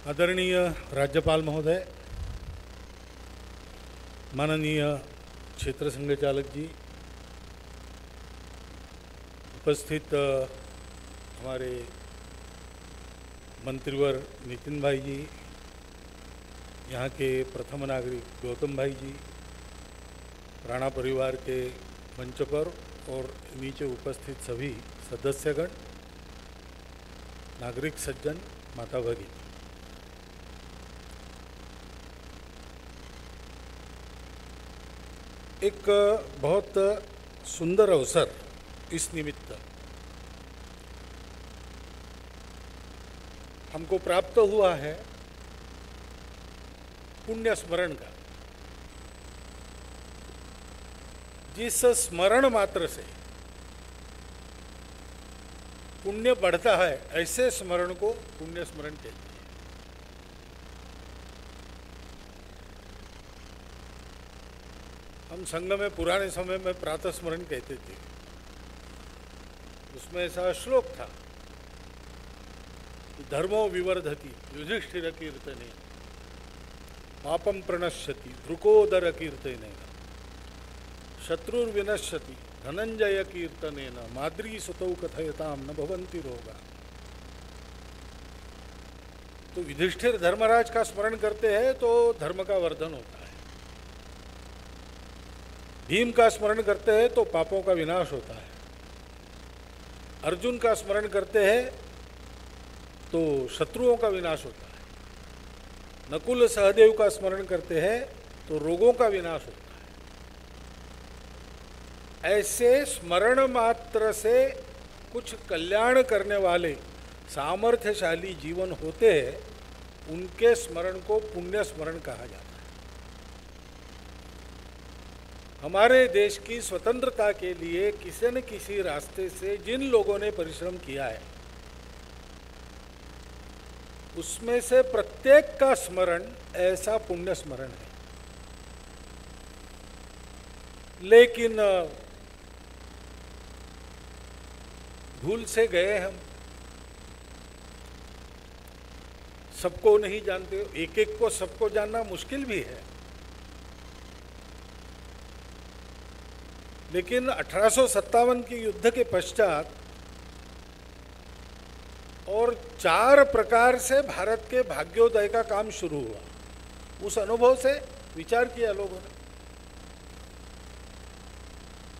आदरणीय राज्यपाल महोदय, माननीय क्षेत्र संघचालक जी, उपस्थित हमारे मंत्रीवर नितिन भाई जी, यहाँ के प्रथम नागरिक गौतम भाई जी, राणा परिवार के मंच पर और नीचे उपस्थित सभी सदस्यगण, नागरिक सज्जन, माता भगिनी, एक बहुत सुंदर अवसर इस निमित्त हमको प्राप्त हुआ है पुण्य स्मरण का, जिस स्मरण मात्र से पुण्य बढ़ता है, ऐसे स्मरण को पुण्य स्मरण कहते हैं। हम संघ में पुराने समय में प्रातः स्मरण कहते थे। उसमें ऐसा श्लोक था कि धर्मो विवर्धति युधिष्ठिर कीर्तने पापम प्रणश्यति द्रुकोदर कीर्तने शत्रुर्विनश्यति धनंजय कीर्तनेन माद्री सुतौ कथयताम न भवन्ति रोगा। तो युधिष्ठिर धर्मराज का स्मरण करते हैं तो धर्म का वर्धन होता है। भीम का स्मरण करते हैं तो पापों का विनाश होता है। अर्जुन का स्मरण करते हैं तो शत्रुओं का विनाश होता है। नकुल सहदेव का स्मरण करते हैं तो रोगों का विनाश होता है। ऐसे स्मरण मात्र से कुछ कल्याण करने वाले सामर्थ्यशाली जीवन होते हैं, उनके स्मरण को पुण्य स्मरण कहा जाता है। हमारे देश की स्वतंत्रता के लिए किसी न किसी रास्ते से जिन लोगों ने परिश्रम किया है, उसमें से प्रत्येक का स्मरण ऐसा पुण्य स्मरण है। लेकिन भूल से गए हम, सबको नहीं जानते, एक एक को सबको जानना मुश्किल भी है। लेकिन 1857 के युद्ध के पश्चात और 4 प्रकार से भारत के भाग्योदय का काम शुरू हुआ। उस अनुभव से विचार किया लोगों ने,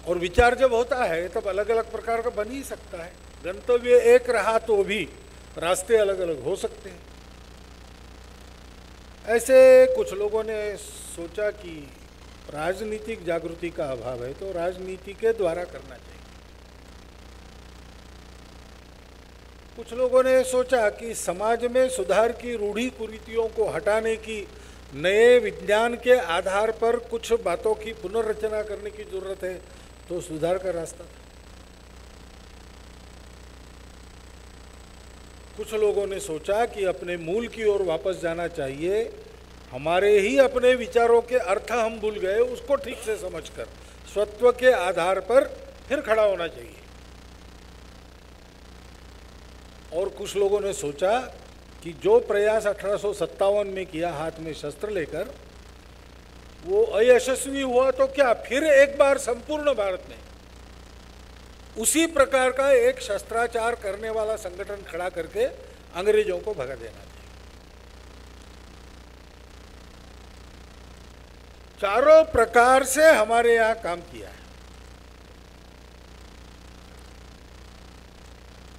और विचार जब होता है तब अलग अलग प्रकार का बन ही सकता है। गंतव्य एक रहा तो भी रास्ते अलग अलग हो सकते हैं। ऐसे कुछ लोगों ने सोचा कि राजनीतिक जागृति का अभाव है तो राजनीति के द्वारा करना चाहिए। कुछ लोगों ने सोचा कि समाज में सुधार की रूढ़ी कुरीतियों को हटाने की, नए विज्ञान के आधार पर कुछ बातों की पुनर्रचना करने की जरूरत है, तो सुधार का रास्ता था। कुछ लोगों ने सोचा कि अपने मूल की ओर वापस जाना चाहिए, हमारे ही अपने विचारों के अर्थ हम भूल गए, उसको ठीक से समझकर स्वत्व के आधार पर फिर खड़ा होना चाहिए। और कुछ लोगों ने सोचा कि जो प्रयास 1857 में किया हाथ में शस्त्र लेकर, वो अयशस्वी हुआ तो क्या, फिर एक बार संपूर्ण भारत में उसी प्रकार का एक शस्त्राचार करने वाला संगठन खड़ा करके अंग्रेजों को भगा देना चाहिए। चारों प्रकार से हमारे यहां काम किया है,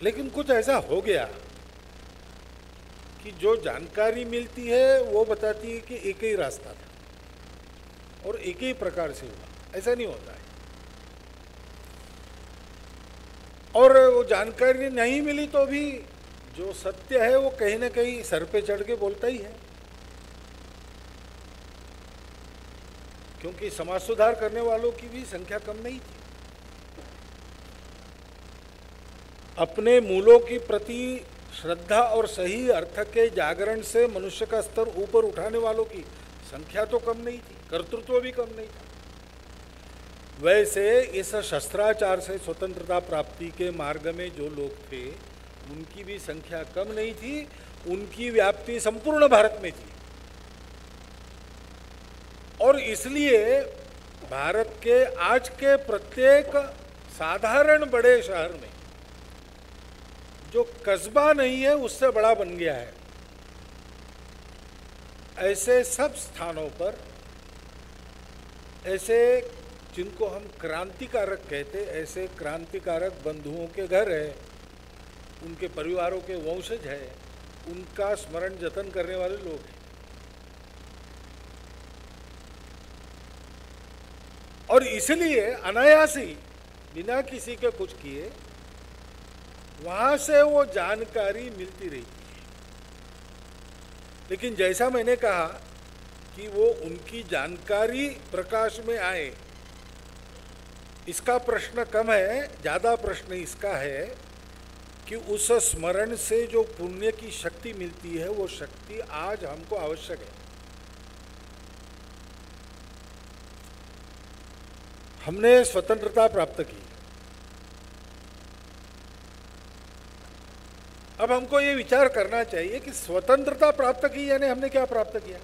लेकिन कुछ ऐसा हो गया कि जो जानकारी मिलती है वो बताती है कि एक ही रास्ता था और एक ही प्रकार से हुआ। ऐसा नहीं होता है। और वो जानकारी नहीं मिली तो भी जो सत्य है वो कहीं ना कहीं सर पे चढ़ के बोलता ही है, क्योंकि समाज सुधार करने वालों की भी संख्या कम नहीं थी। अपने मूलों की प्रति श्रद्धा और सही अर्थ के जागरण से मनुष्य का स्तर ऊपर उठाने वालों की संख्या तो कम नहीं थी, कर्तृत्व भी कम नहीं था। वैसे इस शस्त्राचार से स्वतंत्रता प्राप्ति के मार्ग में जो लोग थे, उनकी भी संख्या कम नहीं थी उनकी व्याप्ति संपूर्ण भारत में थी। और इसलिए भारत के आज के प्रत्येक साधारण बड़े शहर में जो कस्बा नहीं है उससे बड़ा बन गया है। ऐसे सब स्थानों पर ऐसे जिनको हम क्रांतिकारक कहते, ऐसे क्रांतिकारक बंधुओं के घर है, उनके परिवारों के वंशज है, उनका स्मरण जतन करने वाले लोग हैं। और इसलिए अनायास ही बिना किसी के कुछ किए वहां से वो जानकारी मिलती रही है। लेकिन जैसा मैंने कहा कि वो उनकी जानकारी प्रकाश में आए, इसका प्रश्न कम है। ज्यादा प्रश्न इसका है कि उस स्मरण से जो पुण्य की शक्ति मिलती है, वो शक्ति आज हमको आवश्यक है। हमने स्वतंत्रता प्राप्त की, अब हमको ये विचार करना चाहिए कि स्वतंत्रता प्राप्त की यानी हमने क्या प्राप्त किया,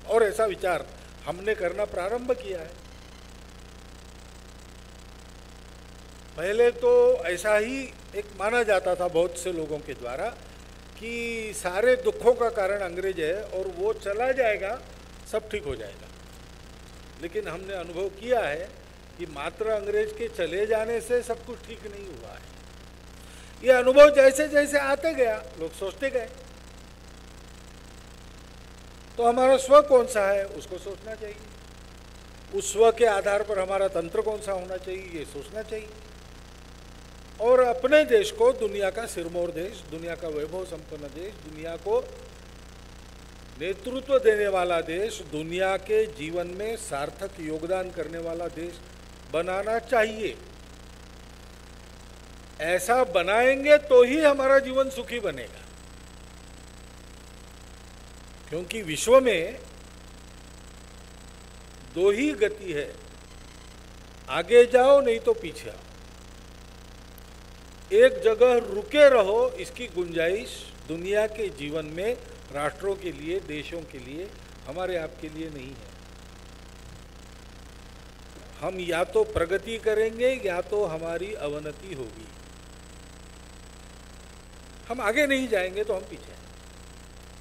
और ऐसा विचार हमने करना प्रारंभ किया है। पहले तो ऐसा ही एक माना जाता था बहुत से लोगों के द्वारा कि सारे दुखों का कारण अंग्रेज है और वो चला जाएगा, सब ठीक हो जाएगा। लेकिन हमने अनुभव किया है कि मात्र अंग्रेज के चले जाने से सब कुछ ठीक नहीं हुआ है। ये अनुभव जैसे जैसे आते गया, लोग सोचते गए। तो हमारा स्व कौन सा है उसको सोचना चाहिए, उस स्व के आधार पर हमारा तंत्र कौन सा होना चाहिए ये सोचना चाहिए। और अपने देश को दुनिया का सिरमौर देश, दुनिया का वैभव संपन्न देश, दुनिया को नेतृत्व देने वाला देश, दुनिया के जीवन में सार्थक योगदान करने वाला देश बनाना चाहिए। ऐसा बनाएंगे तो ही हमारा जीवन सुखी बनेगा, क्योंकि विश्व में दो ही गति है, आगे जाओ नहीं तो पीछे आओ। एक जगह रुके रहो, इसकी गुंजाइश दुनिया के जीवन में राष्ट्रों के लिए, देशों के लिए, हमारे आपके लिए नहीं है। हम या तो प्रगति करेंगे या तो हमारी अवनति होगी। हम आगे नहीं जाएंगे तो हम पीछे हैं,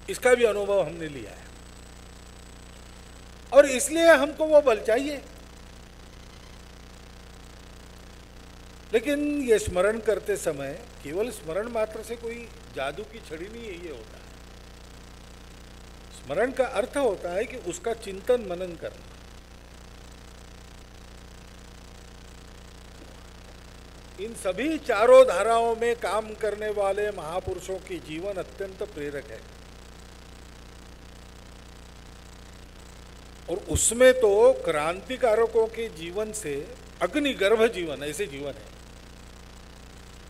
इसका भी अनुभव हमने लिया है। और इसलिए हमको वो बल चाहिए। लेकिन ये स्मरण करते समय केवल स्मरण मात्र से कोई जादू की छड़ी नहीं है ये होता है। स्मरण का अर्थ होता है कि उसका चिंतन मनन करना। इन सभी चारों धाराओं में काम करने वाले महापुरुषों के जीवन अत्यंत प्रेरक है। और उसमें तो क्रांतिकारकों के जीवन से अग्निगर्भ जीवन, ऐसे जीवन है।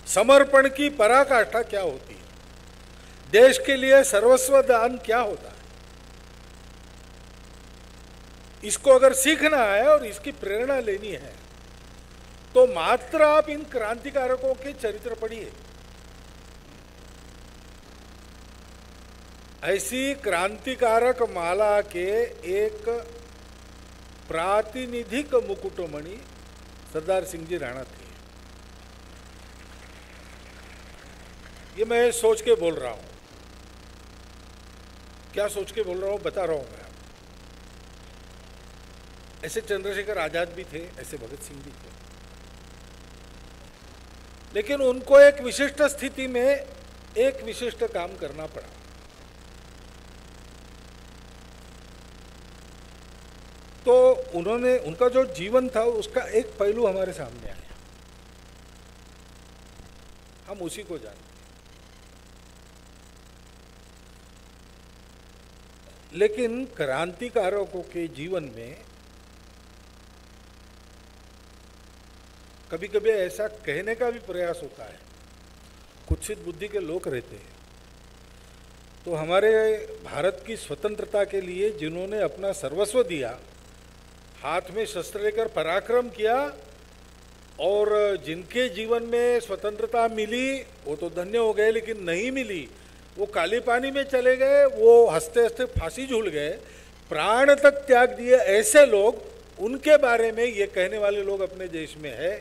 समर्पण की पराकाष्ठा क्या होती है, देश के लिए सर्वस्व दान क्या होता है, इसको अगर सीखना है और इसकी प्रेरणा लेनी है तो मात्र आप इन क्रांतिकारकों के चरित्र पढ़िए। ऐसी क्रांतिकारक माला के एक प्रातिनिधिक मुकुटमणि सरदार सिंह जी राणा थे। ये मैं सोच के बोल रहा हूं, क्या सोच के बोल रहा हूं बता रहा हूं मैं। ऐसे चंद्रशेखर आजाद भी थे, ऐसे भगत सिंह भी थे, लेकिन उनको एक विशिष्ट स्थिति में एक विशिष्ट काम करना पड़ा। तो उन्होंने, उनका जो जीवन था उसका एक पहलू हमारे सामने आया, हम उसी को जानते। लेकिन क्रांतिकारकों के जीवन में कभी कभी ऐसा कहने का भी प्रयास होता है, कुत्सित बुद्धि के लोग रहते हैं। तो हमारे भारत की स्वतंत्रता के लिए जिन्होंने अपना सर्वस्व दिया, हाथ में शस्त्र लेकर पराक्रम किया, और जिनके जीवन में स्वतंत्रता मिली वो तो धन्य हो गए, लेकिन नहीं मिली वो काली पानी में चले गए, वो हंसते हंसते फांसी झूल गए, प्राण तक त्याग दिए। ऐसे लोग, उनके बारे में ये कहने वाले लोग अपने देश में है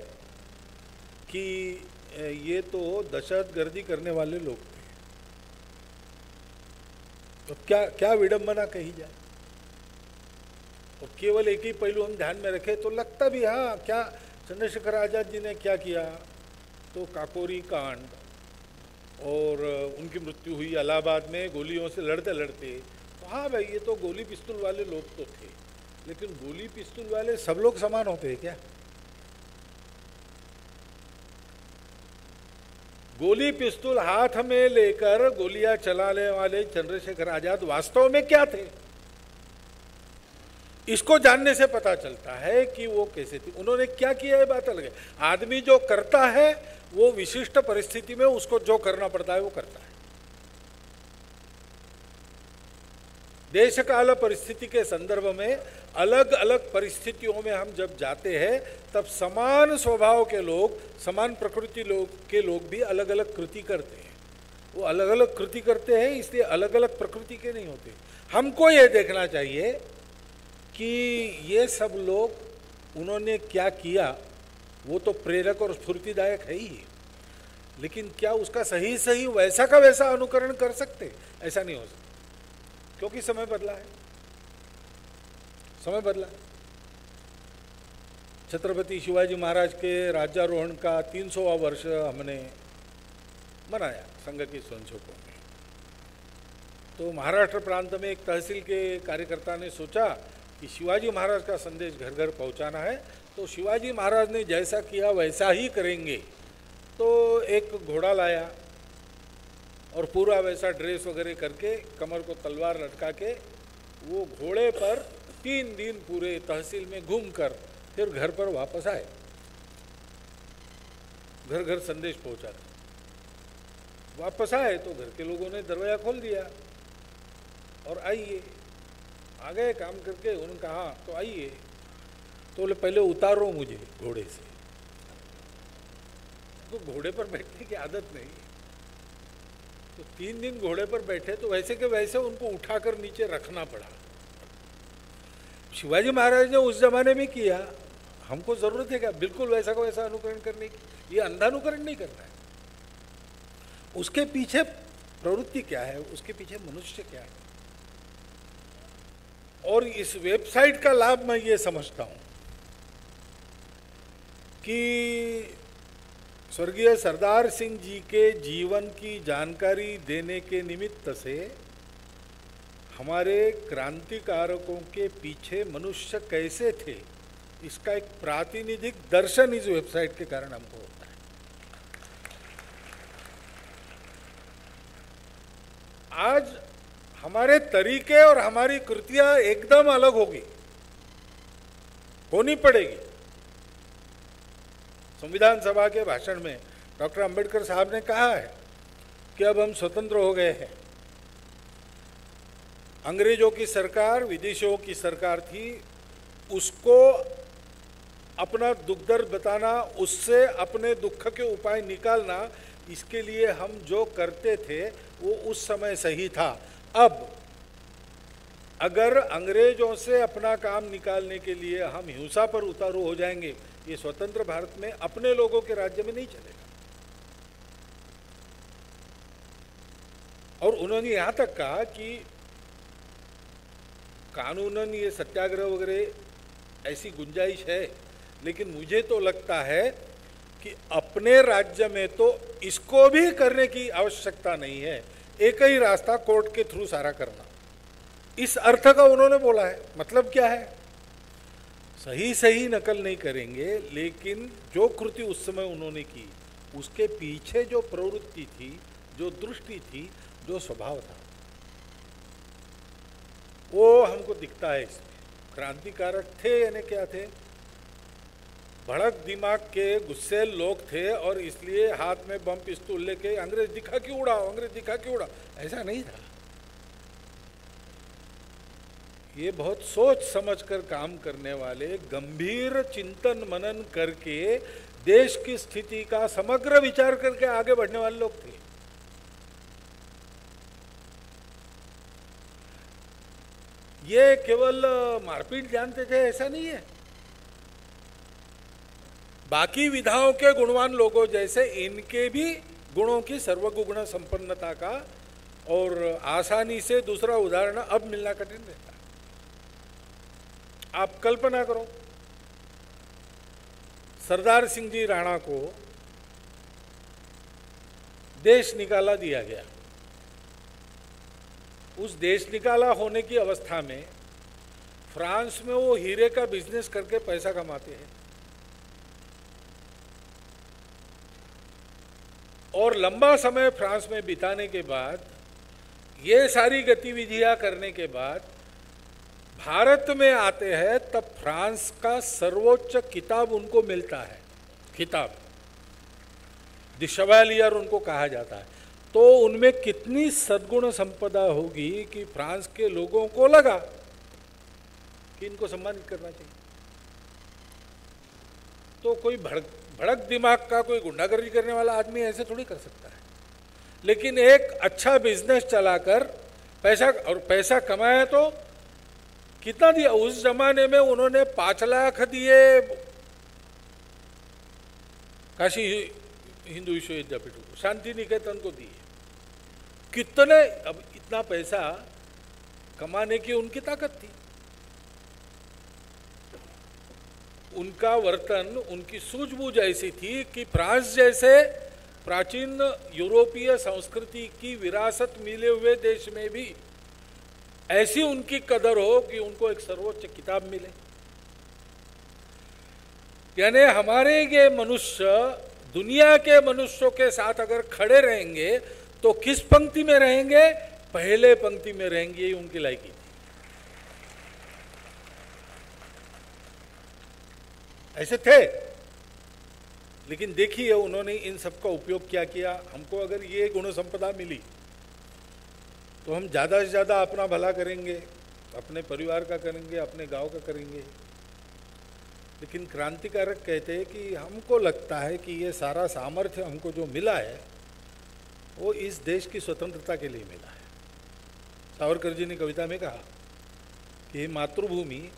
कि ये तो दहशतगर्दी करने वाले लोग थे। तो क्या क्या विडंबना कही जाए। और केवल एक ही पहलू हम ध्यान में रखें तो लगता भी, हाँ, क्या चंद्रशेखर आजाद जी ने क्या किया, तो काकोरी कांड, और उनकी मृत्यु हुई इलाहाबाद में गोलियों से लड़ते लड़ते। तो हाँ भाई, ये तो गोली पिस्तौल वाले लोग तो थे, लेकिन गोली पिस्तौल वाले सब लोग समान होते हैं क्या? गोली पिस्तौल हाथ में लेकर गोलियां चलाने वाले चंद्रशेखर आजाद वास्तव में क्या थे, इसको जानने से पता चलता है कि वो कैसे थे, उन्होंने क्या किया है, बात अलग है। आदमी जो करता है वो विशिष्ट परिस्थिति में उसको जो करना पड़ता है वो करता है। देश काल परिस्थिति के संदर्भ में अलग अलग परिस्थितियों में हम जब जाते हैं तब समान स्वभाव के लोग, समान प्रकृति के लोग भी अलग अलग कृति करते हैं। वो अलग अलग कृति करते हैं, इसलिए अलग अलग प्रकृति के नहीं होते। हमको ये देखना चाहिए कि ये सब लोग उन्होंने क्या किया, वो तो प्रेरक और स्फूर्तिदायक है ही, लेकिन क्या उसका सही सही वैसा का वैसा अनुकरण कर सकते? ऐसा नहीं हो सकता, क्योंकि समय बदला है, समय बदला है। छत्रपति शिवाजी महाराज के राज्यारोहण का 300वां वर्ष हमने मनाया संघ के संशोधकों में। तो महाराष्ट्र प्रांत में एक तहसील के कार्यकर्ता ने सोचा कि शिवाजी महाराज का संदेश घर घर पहुंचाना है, तो शिवाजी महाराज ने जैसा किया वैसा ही करेंगे। तो एक घोड़ा लाया और पूरा वैसा ड्रेस वगैरह करके, कमर को तलवार लटका के, वो घोड़े पर 3 दिन पूरे तहसील में घूमकर फिर घर पर वापस आए, घर घर संदेश पहुंचा। वापस आए तो घर के लोगों ने दरवाजा खोल दिया और आइए, आ गए काम करके। उन्होंने कहा तो आइए, तो बोले पहले उतारो मुझे घोड़े से। तो घोड़े पर बैठने की आदत नहीं, तो 3 दिन घोड़े पर बैठे तो वैसे के वैसे उनको उठाकर नीचे रखना पड़ा। शिवाजी महाराज ने उस जमाने में किया, हमको जरूरत है क्या बिल्कुल वैसा को वैसा अनुकरण करने की? ये अंधा अनुकरण नहीं करना है। उसके पीछे प्रवृत्ति क्या है, उसके पीछे मनुष्य क्या है। और इस वेबसाइट का लाभ मैं ये समझता हूं कि स्वर्गीय सरदार सिंह जी के जीवन की जानकारी देने के निमित्त से हमारे क्रांतिकारकों के पीछे मनुष्य कैसे थे, इसका एक प्रातिनिधिक दर्शन इस वेबसाइट के कारण हमको होता है। आज हमारे तरीके और हमारी कृतियां एकदम अलग होनी पड़ेगी। संविधान सभा के भाषण में डॉक्टर अंबेडकर साहब ने कहा है कि अब हम स्वतंत्र हो गए हैं। अंग्रेजों की सरकार, विदेशियों की सरकार थी, उसको अपना दुख दर्द बताना, उससे अपने दुख के उपाय निकालना, इसके लिए हम जो करते थे वो उस समय सही था। अब अगर अंग्रेजों से अपना काम निकालने के लिए हम हिंसा पर उतारू हो जाएंगे, ये स्वतंत्र भारत में अपने लोगों के राज्य में नहीं चलेगा। और उन्होंने यहां तक कहा कि कानूनन ये सत्याग्रह वगैरह ऐसी गुंजाइश है, लेकिन मुझे तो लगता है कि अपने राज्य में तो इसको भी करने की आवश्यकता नहीं है। एक ही रास्ता कोर्ट के थ्रू सारा करना, इस अर्थ का उन्होंने बोला है। मतलब क्या है, सही सही नकल नहीं करेंगे, लेकिन जो कृति उस समय उन्होंने की उसके पीछे जो प्रवृत्ति थी, जो दृष्टि थी, जो स्वभाव था, वो हमको दिखता है इसमें। क्रांतिकारक थे यानी क्या थे, भड़क दिमाग के गुस्सेल लोग थे, और इसलिए हाथ में बम पिस्तौल लेके अंग्रेज दिखा क्यों उड़ाओ, अंग्रेज दिखा क्यों उड़ाओ, ऐसा नहीं था। ये बहुत सोच समझकर काम करने वाले, गंभीर चिंतन मनन करके देश की स्थिति का समग्र विचार करके आगे बढ़ने वाले लोग थे। ये केवल मारपीट जानते थे ऐसा नहीं है। बाकी विधाओं के गुणवान लोगों जैसे इनके भी गुणों की सर्वगुण संपन्नता का और आसानी से दूसरा उदाहरण अब मिलना कठिन रहता है। आप कल्पना करो, सरदार सिंह जी राणा को देश निकाला दिया गया। उस देश निकाला होने की अवस्था में फ्रांस में वो हीरे का बिजनेस करके पैसा कमाते हैं और लंबा समय फ्रांस में बिताने के बाद, ये सारी गतिविधियां करने के बाद भारत में आते हैं, तब फ्रांस का सर्वोच्च खिताब उनको मिलता है। खिताब द शेवालियर उनको कहा जाता है। तो उनमें कितनी सद्गुण संपदा होगी कि फ्रांस के लोगों को लगा कि इनको सम्मानित करना चाहिए। तो कोई भड़क दिमाग का कोई गुंडागर्दी करने वाला आदमी ऐसे थोड़ी कर सकता है। लेकिन एक अच्छा बिजनेस चलाकर पैसा कमाया तो कितना दिया? उस जमाने में उन्होंने 5 लाख दिए काशी हिंदू विश्वविद्यापीठ को, शांति निकेतन को दिए। कितने, अब इतना पैसा कमाने की उनकी ताकत थी। उनका वर्तन, उनकी सूझबूझ ऐसी थी कि फ्रांस जैसे प्राचीन यूरोपीय संस्कृति की विरासत मिले हुए देश में भी ऐसी उनकी कदर हो कि उनको एक सर्वोच्च खिताब मिले। यानी हमारे ये मनुष्य दुनिया के मनुष्यों के साथ अगर खड़े रहेंगे तो किस पंक्ति में रहेंगे? पहले पंक्ति में रहेंगे। ये उनकी लायकी थी। ऐसे थे, लेकिन देखिए उन्होंने इन सब का उपयोग क्या किया। हमको अगर ये गुण संपदा मिली तो हम ज़्यादा से ज़्यादा अपना भला करेंगे, अपने परिवार का करेंगे, अपने गांव का करेंगे। लेकिन क्रांतिकारक कहते हैं कि हमको लगता है कि ये सारा सामर्थ्य हमको जो मिला है वो इस देश की स्वतंत्रता के लिए मिला है। सावरकर जी ने कविता में कहा कि मातृभूमि,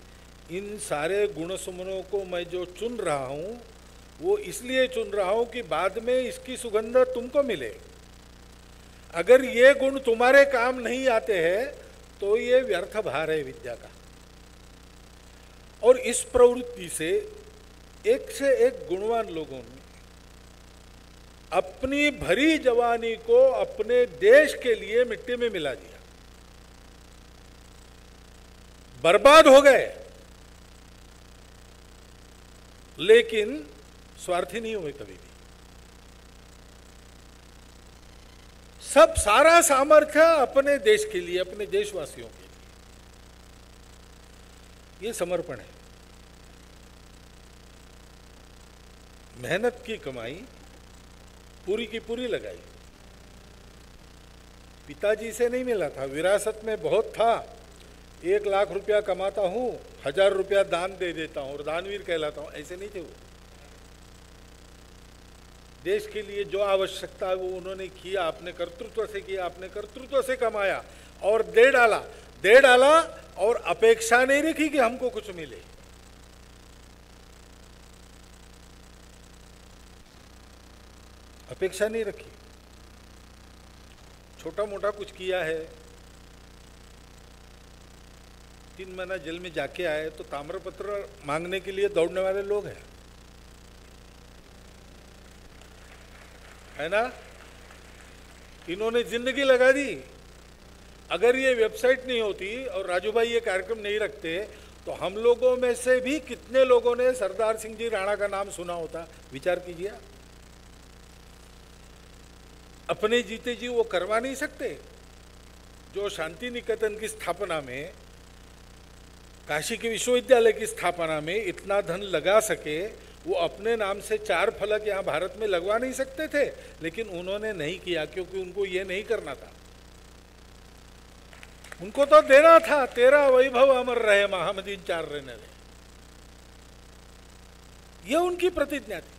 इन सारे गुण सुमनों को मैं जो चुन रहा हूँ वो इसलिए चुन रहा हूँ कि बाद में इसकी सुगंध तुमको मिले। अगर ये गुण तुम्हारे काम नहीं आते हैं तो ये व्यर्थ भार है विद्या का। और इस प्रवृत्ति से एक गुणवान लोगों ने अपनी भरी जवानी को अपने देश के लिए मिट्टी में मिला दिया, बर्बाद हो गए, लेकिन स्वार्थी नहीं हुए कभी भी। सब सारा सामर्थ्य अपने देश के लिए, अपने देशवासियों के लिए, ये समर्पण है। मेहनत की कमाई पूरी की पूरी लगाई। पिताजी से नहीं मिला था, विरासत में बहुत था। 1 लाख रुपया कमाता हूं, 1000 रुपया दान दे देता हूं और दानवीर कहलाता हूं, ऐसे नहीं थे वो। देश के लिए जो आवश्यकता है वो उन्होंने किया, अपने कर्तृत्व से किया, अपने कर्तृत्व से कमाया और दे डाला और अपेक्षा नहीं रखी कि हमको कुछ मिले। अपेक्षा नहीं रखी। छोटा मोटा कुछ किया है, 3 महीना जेल में जाके आए तो ताम्रपत्र मांगने के लिए दौड़ने वाले लोग हैं, है ना? इन्होंने जिंदगी लगा दी। अगर ये वेबसाइट नहीं होती और राजू भाई ये कार्यक्रम नहीं रखते तो हम लोगों में से भी कितने लोगों ने सरदार सिंह जी राणा का नाम सुना होता? विचार कीजिए। अपने जीते जी वो करवा नहीं सकते। जो शांति निकेतन की स्थापना में, काशी के विश्वविद्यालय की स्थापना में इतना धन लगा सके, वो अपने नाम से 4 फलक यहाँ भारत में लगवा नहीं सकते थे, लेकिन उन्होंने नहीं किया क्योंकि उनको ये नहीं करना था। उनको तो देना था, तेरा वैभव अमर रहे, महामदीन 4 रहने दे। ये उनकी प्रतिज्ञा थी।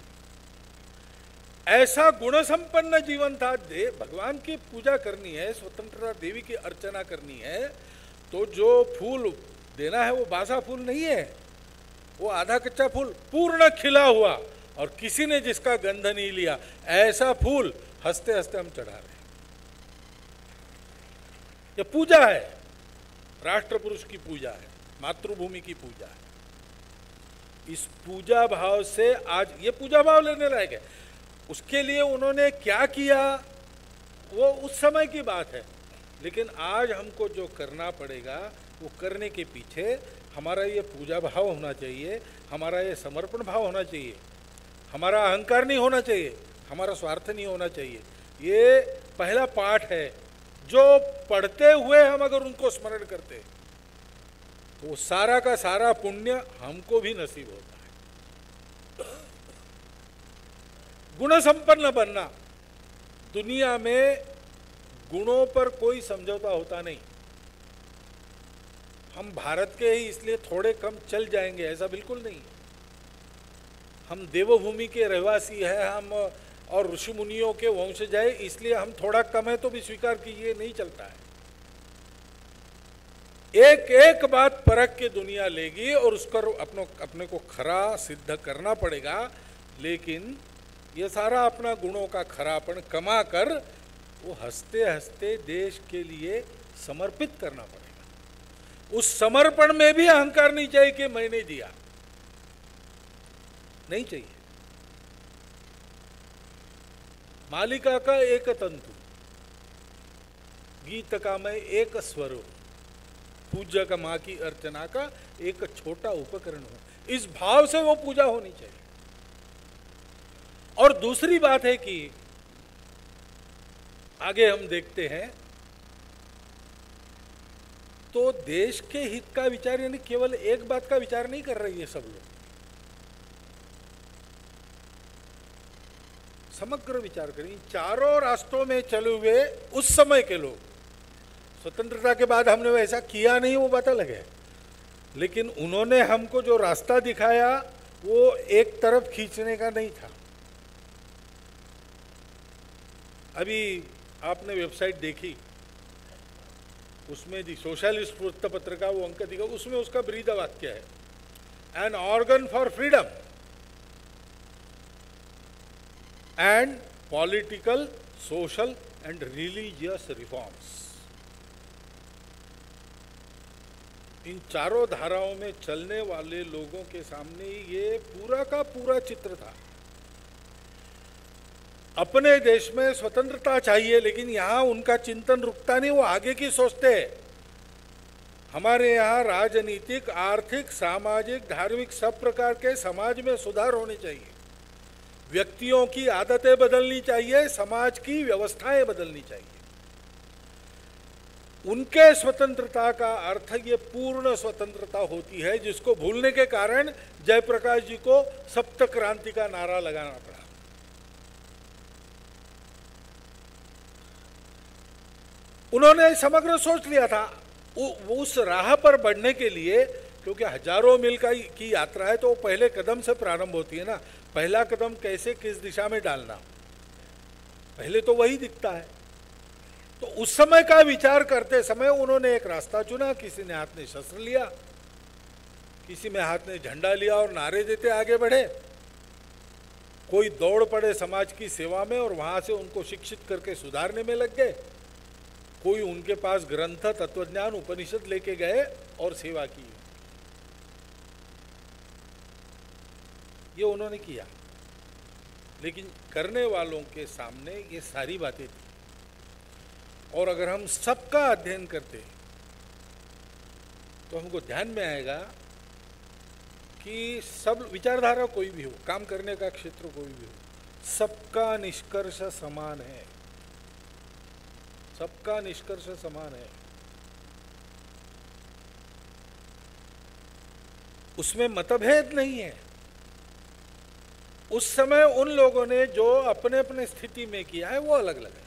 ऐसा गुण संपन्न जीवन था। भगवान की पूजा करनी है, स्वतंत्रता देवी की अर्चना करनी है, तो जो फूल देना है वो बासा फूल नहीं है, वो आधा कच्चा फूल पूर्ण खिला हुआ, और किसी ने जिसका गंध नहीं लिया, ऐसा फूल हंसते हंसते हम चढ़ा रहे हैं। ये पूजा है, राष्ट्र पुरुष की पूजा है, मातृभूमि की पूजा है। इस पूजा भाव से आज ये पूजा भाव लेने लायक है। उसके लिए उन्होंने क्या किया वो उस समय की बात है, लेकिन आज हमको जो करना पड़ेगा वो करने के पीछे हमारा ये पूजा भाव होना चाहिए, हमारा ये समर्पण भाव होना चाहिए, हमारा अहंकार नहीं होना चाहिए, हमारा स्वार्थ नहीं होना चाहिए। ये पहला पाठ है जो पढ़ते हुए हम अगर उनको स्मरण करते तो सारा का सारा पुण्य हमको भी नसीब होता है। गुण संपन्न बनना, दुनिया में गुणों पर कोई समझौता होता नहीं। हम भारत के ही इसलिए थोड़े कम चल जाएंगे ऐसा बिल्कुल नहीं। हम देवभूमि के रहवासी हैं, हम और ऋषि मुनियों के वंशज है, इसलिए हम थोड़ा कम है तो भी स्वीकार कीजिए, नहीं चलता है। एक एक बात परख के दुनिया लेगी और उसका अपने को खरा सिद्ध करना पड़ेगा, लेकिन ये सारा अपना गुणों का खरापन कमा कर वो हंसते हंसते देश के लिए समर्पित करना पड़ेगा। उस समर्पण में भी अहंकार नहीं चाहिए कि मैंने दिया, नहीं चाहिए। मालिका का एक तंतु, गीत का मैं एक स्वर हूं, पूज्य का मां की अर्चना का एक छोटा उपकरण हूं। इस भाव से वो पूजा होनी चाहिए। और दूसरी बात है कि आगे हम देखते हैं तो देश के हित का विचार, यानी केवल एक बात का विचार नहीं कर रही है सब लोग, समग्र विचार करें। चारों रास्तों में चले हुए उस समय के लोग, स्वतंत्रता के बाद हमने वैसा किया नहीं, वो बात अलग है, लेकिन उन्होंने हमको जो रास्ता दिखाया वो एक तरफ खींचने का नहीं था। अभी आपने वेबसाइट देखी, उसमें दी सोशलिस्ट वृत्तपत्र का वो अंक दिखा, उसमें उसका ब्रीद वाक्य है, an organ for freedom and political, social and religious reforms. इन चारों धाराओं में चलने वाले लोगों के सामने ये पूरा का पूरा चित्र था। अपने देश में स्वतंत्रता चाहिए, लेकिन यहां उनका चिंतन रुकता नहीं, वो आगे की सोचते हैं। हमारे यहाँ राजनीतिक, आर्थिक, सामाजिक, धार्मिक सब प्रकार के समाज में सुधार होने चाहिए, व्यक्तियों की आदतें बदलनी चाहिए, समाज की व्यवस्थाएं बदलनी चाहिए। उनके स्वतंत्रता का अर्थ ये पूर्ण स्वतंत्रता होती है, जिसको भूलने के कारण जयप्रकाश जी को सप्त क्रांति का नारा लगाना पड़ा। उन्होंने समग्र सोच लिया था। उस राह पर बढ़ने के लिए, क्योंकि हजारों मील की यात्रा है, तो पहले कदम से प्रारंभ होती है ना। पहला कदम कैसे किस दिशा में डालना, पहले तो वही दिखता है। तो उस समय का विचार करते समय उन्होंने एक रास्ता चुना। किसी ने हाथ में शस्त्र लिया, किसी में हाथ में झंडा लिया और नारे देते आगे बढ़े। कोई दौड़ पड़े समाज की सेवा में और वहां से उनको शिक्षित करके सुधारने में लग गए। कोई उनके पास ग्रंथ, तत्वज्ञान, उपनिषद लेके गए और सेवा की। ये उन्होंने किया, लेकिन करने वालों के सामने ये सारी बातें थी। और अगर हम सबका अध्ययन करते तो हमको ध्यान में आएगा कि सब विचारधारा कोई भी हो, काम करने का क्षेत्र कोई भी हो, सबका निष्कर्ष समान है। सबका निष्कर्ष समान है। उसमें मतभेद नहीं है। उस समय उन लोगों ने जो अपने अपने स्थिति में किया है वो अलग अलग है।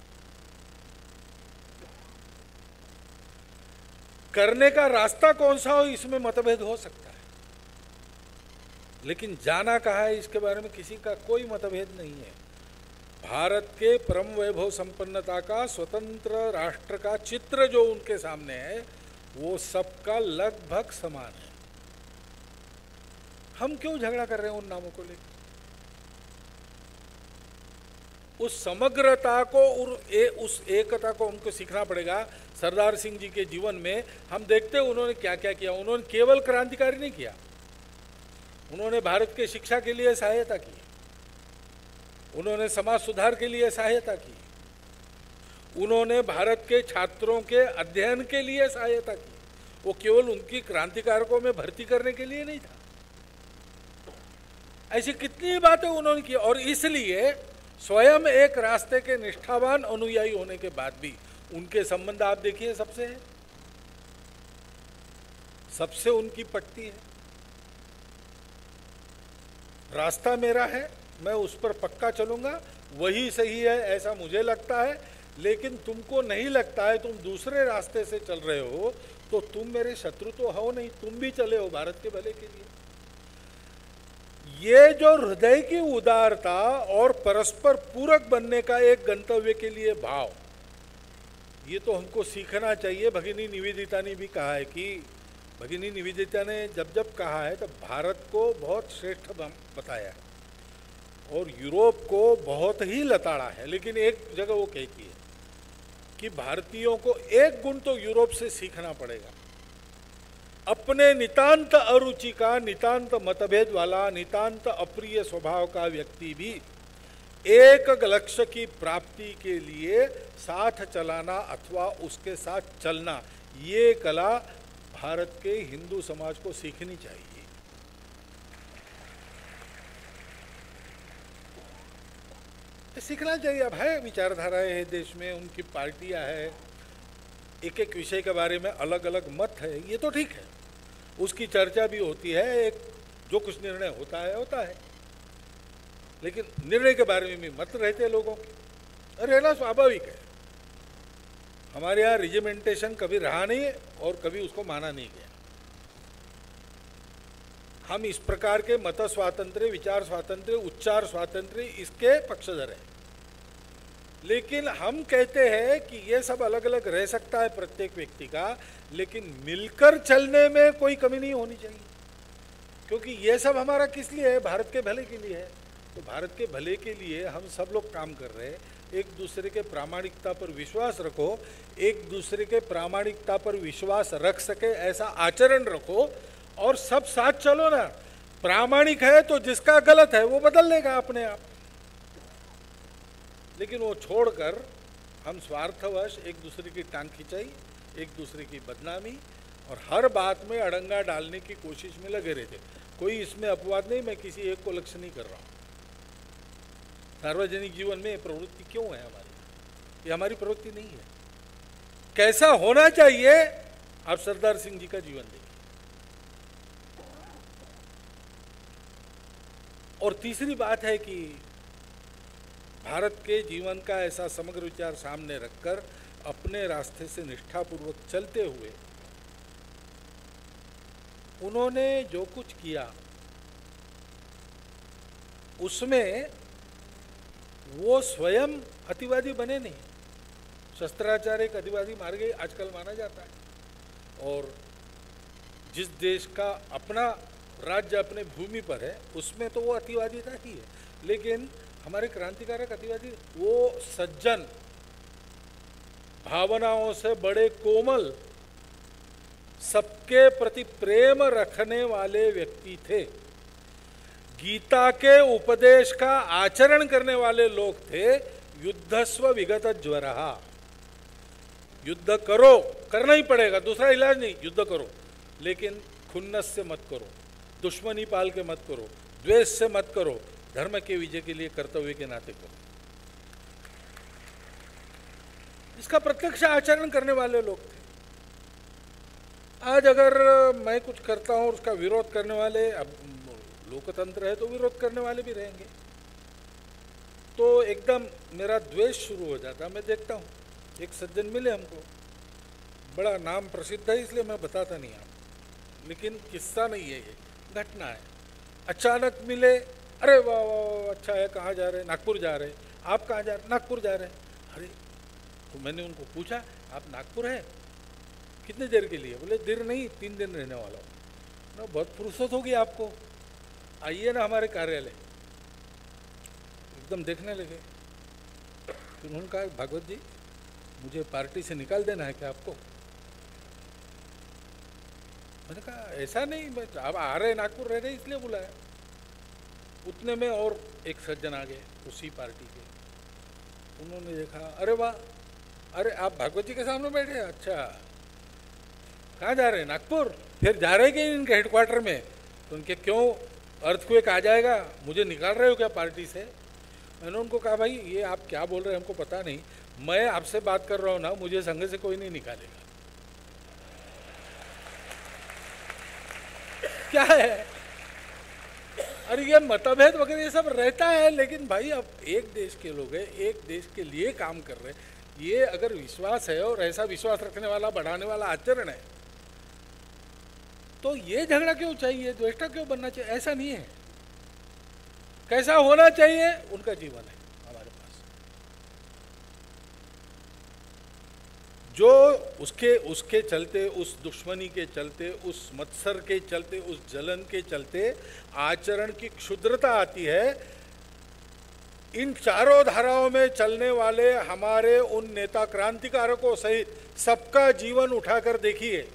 करने का रास्ता कौन सा हो इसमें मतभेद हो सकता है, लेकिन जाना कहाँ है इसके बारे में किसी का कोई मतभेद नहीं है। भारत के परम वैभव संपन्नता का, स्वतंत्र राष्ट्र का चित्र जो उनके सामने है वो सबका लगभग समान है। हम क्यों झगड़ा कर रहे हैं उन नामों को लेकर? उस समग्रता को और उस एकता को हमको सीखना पड़ेगा। सरदार सिंह जी के जीवन में हम देखते हैं उन्होंने क्या क्या किया। उन्होंने केवल क्रांतिकारी नहीं किया, उन्होंने भारत के शिक्षा के लिए सहायता की, उन्होंने समाज सुधार के लिए सहायता की, उन्होंने भारत के छात्रों के अध्ययन के लिए सहायता की। वो केवल उनकी क्रांतिकारकों में भर्ती करने के लिए नहीं था। ऐसी कितनी बातें उन्होंने की। और इसलिए स्वयं एक रास्ते के निष्ठावान अनुयायी होने के बाद भी उनके संबंध आप देखिए सबसे उनकी पटती है। रास्ता मेरा है, मैं उस पर पक्का चलूंगा, वही सही है ऐसा मुझे लगता है, लेकिन तुमको नहीं लगता है, तुम दूसरे रास्ते से चल रहे हो, तो तुम मेरे शत्रु तो हो नहीं, तुम भी चले हो भारत के भले के लिए। ये जो हृदय की उदारता और परस्पर पूरक बनने का एक गंतव्य के लिए भाव, ये तो हमको सीखना चाहिए। भगिनी निवेदिता ने भी कहा है कि भगिनी निवेदिता ने जब जब कहा है तो भारत को बहुत श्रेष्ठ बताया है और यूरोप को बहुत ही लताड़ा है। लेकिन एक जगह वो कहती है कि भारतीयों को एक गुण तो यूरोप से सीखना पड़ेगा, अपने नितांत अरुचि का, नितांत मतभेद वाला, नितांत अप्रिय स्वभाव का व्यक्ति भी एक लक्ष्य की प्राप्ति के लिए साथ चलाना अथवा उसके साथ चलना, ये कला भारत के हिंदू समाज को सीखनी चाहिए। सीखना चाहिए। अब है विचारधाराएं है देश में, उनकी पार्टियां है, एक एक विषय के बारे में अलग अलग मत है, ये तो ठीक है, उसकी चर्चा भी होती है, एक जो कुछ निर्णय होता है, लेकिन निर्णय के बारे में भी मत रहते हैं लोगों के, रहना स्वाभाविक है। हमारे यहाँ रिजिमेंटेशन कभी रहा नहीं है और कभी उसको माना नहीं गया। हम इस प्रकार के मत स्वातंत्र्य, विचार स्वातंत्र्य, उच्चार स्वातंत्र्य, इसके पक्षधर हैं। लेकिन हम कहते हैं कि ये सब अलग अलग रह सकता है प्रत्येक व्यक्ति का, लेकिन मिलकर चलने में कोई कमी नहीं होनी चाहिए। क्योंकि ये सब हमारा किस लिए है? भारत के भले के लिए है। तो भारत के भले के लिए हम सब लोग काम कर रहे हैं। एक दूसरे के प्रामाणिकता पर विश्वास रखो, एक दूसरे के प्रामाणिकता पर विश्वास रख सके ऐसा आचरण रखो और सब साथ चलो ना। प्रामाणिक है तो जिसका गलत है वो बदल लेगा अपने आप, लेकिन वो छोड़कर हम स्वार्थवश एक दूसरे की टांग खिंचाई, एक दूसरे की बदनामी और हर बात में अड़ंगा डालने की कोशिश में लगे रहते। कोई इसमें अपवाद नहीं, मैं किसी एक को लक्ष्य नहीं कर रहा हूँ। सार्वजनिक जीवन में ये प्रवृत्ति क्यों है हमारी? ये हमारी प्रवृत्ति नहीं है। कैसा होना चाहिए आप सरदार सिंह जी का जीवन देखिए। और तीसरी बात है कि भारत के जीवन का ऐसा समग्र विचार सामने रखकर अपने रास्ते से निष्ठापूर्वक चलते हुए उन्होंने जो कुछ किया उसमें वो स्वयं अतिवादी बने नहीं। शस्त्राचार एक अतिवादी मार्ग आजकल माना जाता है और जिस देश का अपना राज्य अपने भूमि पर है उसमें तो वो अतिवादिता ही है। लेकिन हमारे क्रांतिकारक अतिवादी वो सज्जन, भावनाओं से बड़े कोमल, सबके प्रति प्रेम रखने वाले व्यक्ति थे। गीता के उपदेश का आचरण करने वाले लोग थे। युद्धस्व विगत ज्वरः, युद्ध करो, करना ही पड़ेगा, दूसरा इलाज नहीं, युद्ध करो, लेकिन खुन्नस से मत करो, दुश्मनी पाल के मत करो, द्वेष से मत करो, धर्म के विजय के लिए कर्तव्य के नाते करो। इसका प्रत्यक्ष आचरण करने वाले लोग थे। आज अगर मैं कुछ करता हूं और उसका विरोध करने वाले, अब लोकतंत्र है तो विरोध करने वाले भी रहेंगे, तो एकदम मेरा द्वेष शुरू हो जाता। मैं देखता हूँ एक सज्जन मिले हमको, बड़ा नाम प्रसिद्ध है इसलिए मैं बताता नहीं आपको, लेकिन किस्सा नहीं है, ये घटना है। अचानक मिले, अरे वाह वाह अच्छा है, कहाँ जा रहे हैं? नागपुर जा रहे हैं। आप कहाँ जा रहे हैं? नागपुर जा रहे हैं। अरे तो मैंने उनको पूछा आप नागपुर हैं कितने देर के लिए? बोले देर नहीं, 3 दिन रहने वाला हूँ ना। बहुत फुर्सत होगी आपको, आइए ना हमारे कार्यालय। एकदम देखने लगे। फिर उन्होंने कहा भागवत जी मुझे पार्टी से निकाल देना है क्या आपको? मैंने कहा ऐसा नहीं, मैं आप आ रहे नागपुर रह रहे इसलिए बुलाया। उतने में और एक सज्जन आ गए उसी पार्टी के। उन्होंने देखा, अरे वाह, अरे आप भागवत जी के सामने बैठे हैं, अच्छा कहाँ जा रहे हैं? नागपुर। फिर जा रहे कि इनके हेडक्वार्टर में? तो उनके क्यों, अर्थक्वेक आ जाएगा, मुझे निकाल रहे हो क्या पार्टी से? मैंने उनको कहा भाई ये आप क्या बोल रहे हैं हमको पता नहीं, मैं आपसे बात कर रहा हूँ ना, मुझे संघ से कोई नहीं निकालेगा। क्या है? अरे ये मतभेद वगैरह ये सब रहता है, लेकिन भाई अब एक देश के लोग हैं, एक देश के लिए काम कर रहे हैं। ये अगर विश्वास है और ऐसा विश्वास रखने वाला, बढ़ाने वाला आचरण है, तो ये झगड़ा क्यों चाहिए, द्वेष्टा क्यों बनना चाहिए? ऐसा नहीं है। कैसा होना चाहिए उनका जीवन है हमारे पास, जो उसके चलते, उस दुश्मनी के चलते, उस मत्सर के चलते, उस जलन के चलते आचरण की क्षुद्रता आती है। इन चारों धाराओं में चलने वाले हमारे उन नेता क्रांतिकारकों सहित सबका जीवन उठाकर देखिए,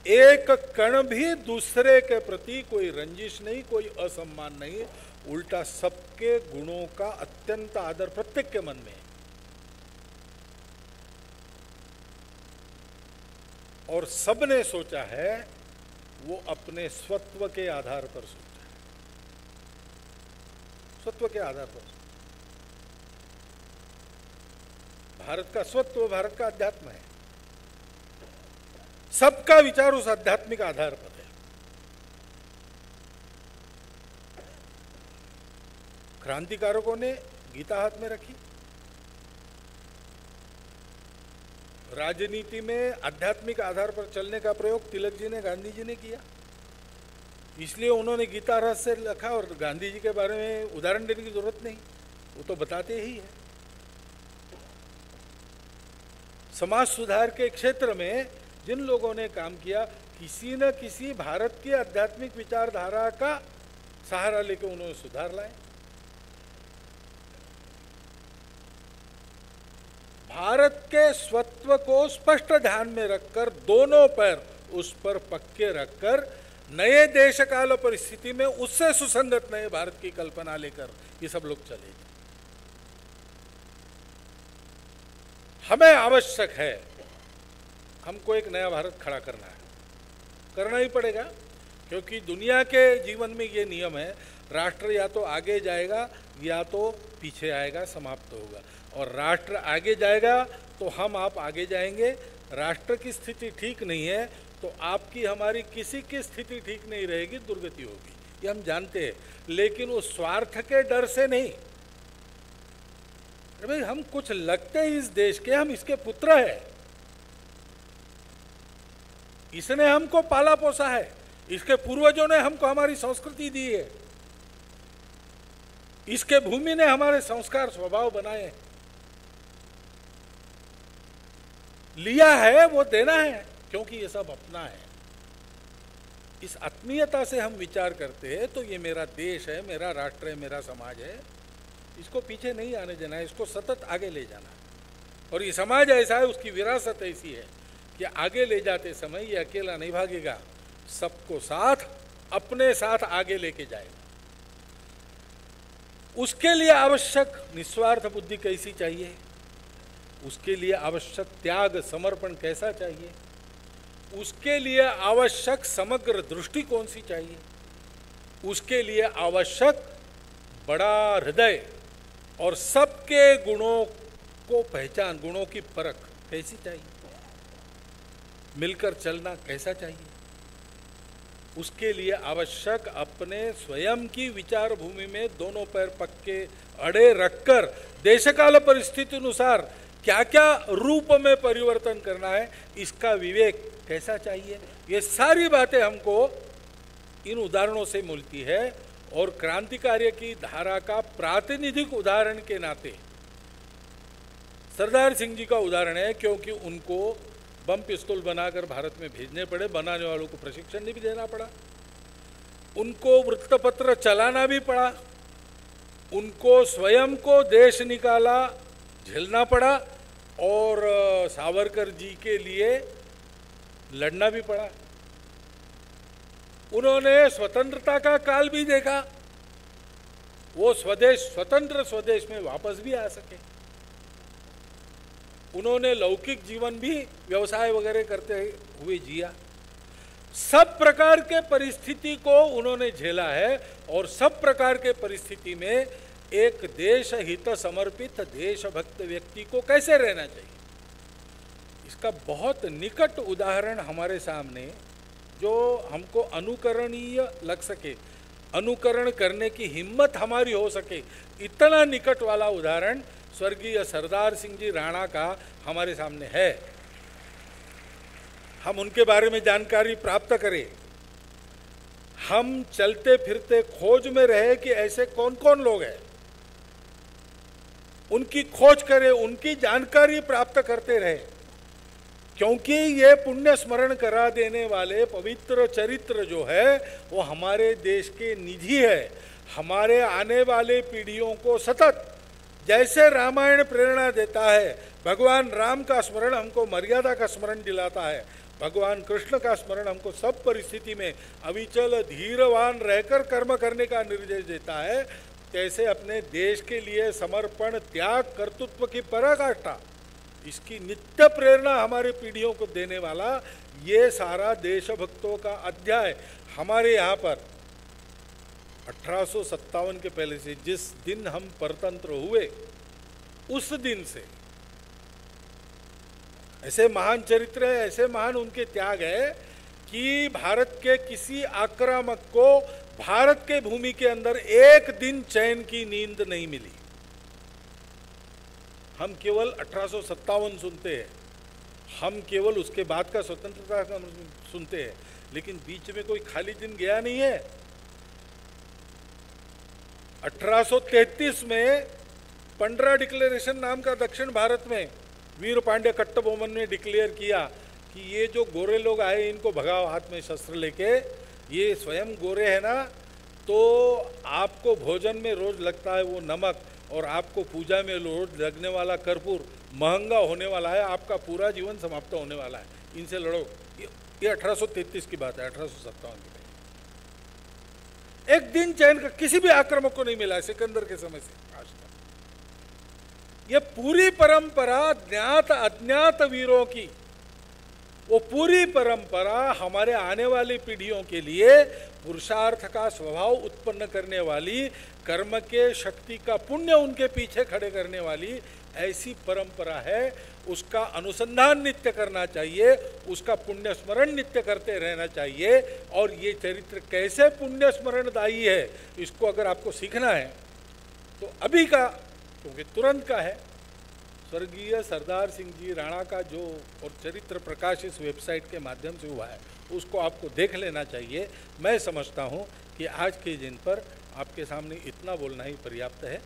एक कण भी दूसरे के प्रति कोई रंजिश नहीं, कोई असम्मान नहीं, उल्टा सबके गुणों का अत्यंत आदर प्रत्येक के मन में है। और सबने सोचा है वो अपने स्वत्व के आधार पर सोचा है, स्वत्व के आधार पर। भारत का स्वत्व, भारत का अध्यात्म है, सबका विचार उस आध्यात्मिक आधार पर है। क्रांतिकारकों ने गीता हाथ में रखी, राजनीति में आध्यात्मिक आधार पर चलने का प्रयोग तिलक जी ने, गांधी जी ने किया, इसलिए उन्होंने गीता रस से लिखा। और गांधी जी के बारे में उदाहरण देने की जरूरत नहीं, वो तो बताते ही है। समाज सुधार के क्षेत्र में जिन लोगों ने काम किया, किसी न किसी भारत की आध्यात्मिक विचारधारा का सहारा लेकर उन्होंने सुधार लाए। भारत के स्वत्व को स्पष्ट ध्यान में रखकर, दोनों पैर उस पर पक्के रखकर, नए देश काल परिस्थिति में उससे सुसंगत नए भारत की कल्पना लेकर ये सब लोग चले। हमें आवश्यक है, हमको एक नया भारत खड़ा करना है, करना ही पड़ेगा, क्योंकि दुनिया के जीवन में ये नियम है, राष्ट्र या तो आगे जाएगा या तो पीछे आएगा, समाप्त होगा। और राष्ट्र आगे जाएगा तो हम आप आगे जाएंगे, राष्ट्र की स्थिति ठीक नहीं है तो आपकी हमारी किसी की स्थिति ठीक नहीं रहेगी, दुर्गति होगी, ये हम जानते हैं। लेकिन उस स्वार्थ के डर से नहीं, भाई हम कुछ लगते हैं इस देश के, हम इसके पुत्र हैं, इसने हमको पाला पोसा है, इसके पूर्वजों ने हमको हमारी संस्कृति दी है, इसके भूमि ने हमारे संस्कार स्वभाव बनाए हैं, लिया है वो देना है, क्योंकि ये सब अपना है। इस आत्मीयता से हम विचार करते हैं तो ये मेरा देश है, मेरा राष्ट्र है, मेरा समाज है, इसको पीछे नहीं आने देना है, इसको सतत आगे ले जाना है। और ये समाज ऐसा है, उसकी विरासत ऐसी है कि आगे ले जाते समय ये अकेला नहीं भागेगा, सबको साथ, अपने साथ आगे लेके जाएगा। उसके लिए आवश्यक निस्वार्थ बुद्धि कैसी चाहिए, उसके लिए आवश्यक त्याग समर्पण कैसा चाहिए, उसके लिए आवश्यक समग्र दृष्टि कौन सी चाहिए, उसके लिए आवश्यक बड़ा हृदय और सबके गुणों को पहचान, गुणों की परख कैसी चाहिए, मिलकर चलना कैसा चाहिए, उसके लिए आवश्यक अपने स्वयं की विचार भूमि में दोनों पैर पक्के अड़े रखकर देशकाल परिस्थिति अनुसार क्या क्या रूप में परिवर्तन करना है, इसका विवेक कैसा चाहिए, ये सारी बातें हमको इन उदाहरणों से मिलती है। और क्रांतिकार्य की धारा का प्रातिनिधिक उदाहरण के नाते सरदार सिंह जी का उदाहरण है, क्योंकि उनको बम पिस्तौल बनाकर भारत में भेजने पड़े, बनाने वालों को प्रशिक्षण भी देना पड़ा, उनको वृत्तपत्र चलाना भी पड़ा, उनको स्वयं को देश निकाला झेलना पड़ा और सावरकर जी के लिए लड़ना भी पड़ा। उन्होंने स्वतंत्रता का काल भी देखा, वो स्वतंत्र स्वदेश में वापस भी आ सके। उन्होंने लौकिक जीवन भी व्यवसाय वगैरह करते हुए जिया। सब प्रकार के परिस्थिति को उन्होंने झेला है और सब प्रकार के परिस्थिति में एक देश हित समर्पित देशभक्त व्यक्ति को कैसे रहना चाहिए, इसका बहुत निकट उदाहरण हमारे सामने, जो हमको अनुकरणीय लग सके, अनुकरण करने की हिम्मत हमारी हो सके, इतना निकट वाला उदाहरण स्वर्गीय सरदार सिंह जी राणा का हमारे सामने है। हम उनके बारे में जानकारी प्राप्त करें, हम चलते फिरते खोज में रहे कि ऐसे कौन कौन लोग हैं, उनकी खोज करें, उनकी जानकारी प्राप्त करते रहे, क्योंकि ये पुण्य स्मरण करा देने वाले पवित्र चरित्र जो है वो हमारे देश के निधि है। हमारे आने वाले पीढ़ियों को सतत, जैसे रामायण प्रेरणा देता है, भगवान राम का स्मरण हमको मर्यादा का स्मरण दिलाता है, भगवान कृष्ण का स्मरण हमको सब परिस्थिति में अविचल धीरवान रहकर कर्म करने का निर्देश देता है, कैसे अपने देश के लिए समर्पण, त्याग, कर्तृत्व की पराकाष्ठा, इसकी नित्य प्रेरणा हमारे पीढ़ियों को देने वाला ये सारा देशभक्तों का अध्याय हमारे यहाँ पर 1857 के पहले से, जिस दिन हम परतंत्र हुए उस दिन से ऐसे महान चरित्र है, ऐसे महान उनके त्याग है कि भारत के किसी आक्रामक को भारत के भूमि के अंदर एक दिन चैन की नींद नहीं मिली। हम केवल 1857 सुनते हैं, हम केवल उसके बाद का स्वतंत्रता सुनते हैं, लेकिन बीच में कोई खाली दिन गया नहीं है। 1833 में पंड्रा डिक्लेरेशन नाम का दक्षिण भारत में वीर पांड्य कट्टबोमन ने डिक्लेयर किया कि ये जो गोरे लोग आए इनको भगाओ हाथ में शस्त्र लेके, ये स्वयं गोरे है ना, तो आपको भोजन में रोज लगता है वो नमक और आपको पूजा में रोज लगने वाला कर्पूर महंगा होने वाला है, आपका पूरा जीवन समाप्त होने वाला है, इनसे लड़ो। ये 1833 की बात है, 1857 की नहीं। एक दिन चैन का किसी भी आक्रामक को नहीं मिला है सिकंदर के समय से आज तक। ये पूरी परंपरा ज्ञात अज्ञात वीरों की, वो पूरी परंपरा हमारे आने वाली पीढ़ियों के लिए पुरुषार्थ का स्वभाव उत्पन्न करने वाली, कर्म के शक्ति का पुण्य उनके पीछे खड़े करने वाली ऐसी परंपरा है। उसका अनुसंधान नित्य करना चाहिए, उसका पुण्य स्मरण नित्य करते रहना चाहिए। और ये चरित्र कैसे पुण्य स्मरणदायी है, इसको अगर आपको सीखना है तो अभी का, क्योंकि तुरंत का है, स्वर्गीय सरदार सिंह जी राणा का जो और चरित्र प्रकाश इस वेबसाइट के माध्यम से हुआ है उसको आपको देख लेना चाहिए। मैं समझता हूँ कि आज के दिन पर आपके सामने इतना बोलना ही पर्याप्त है।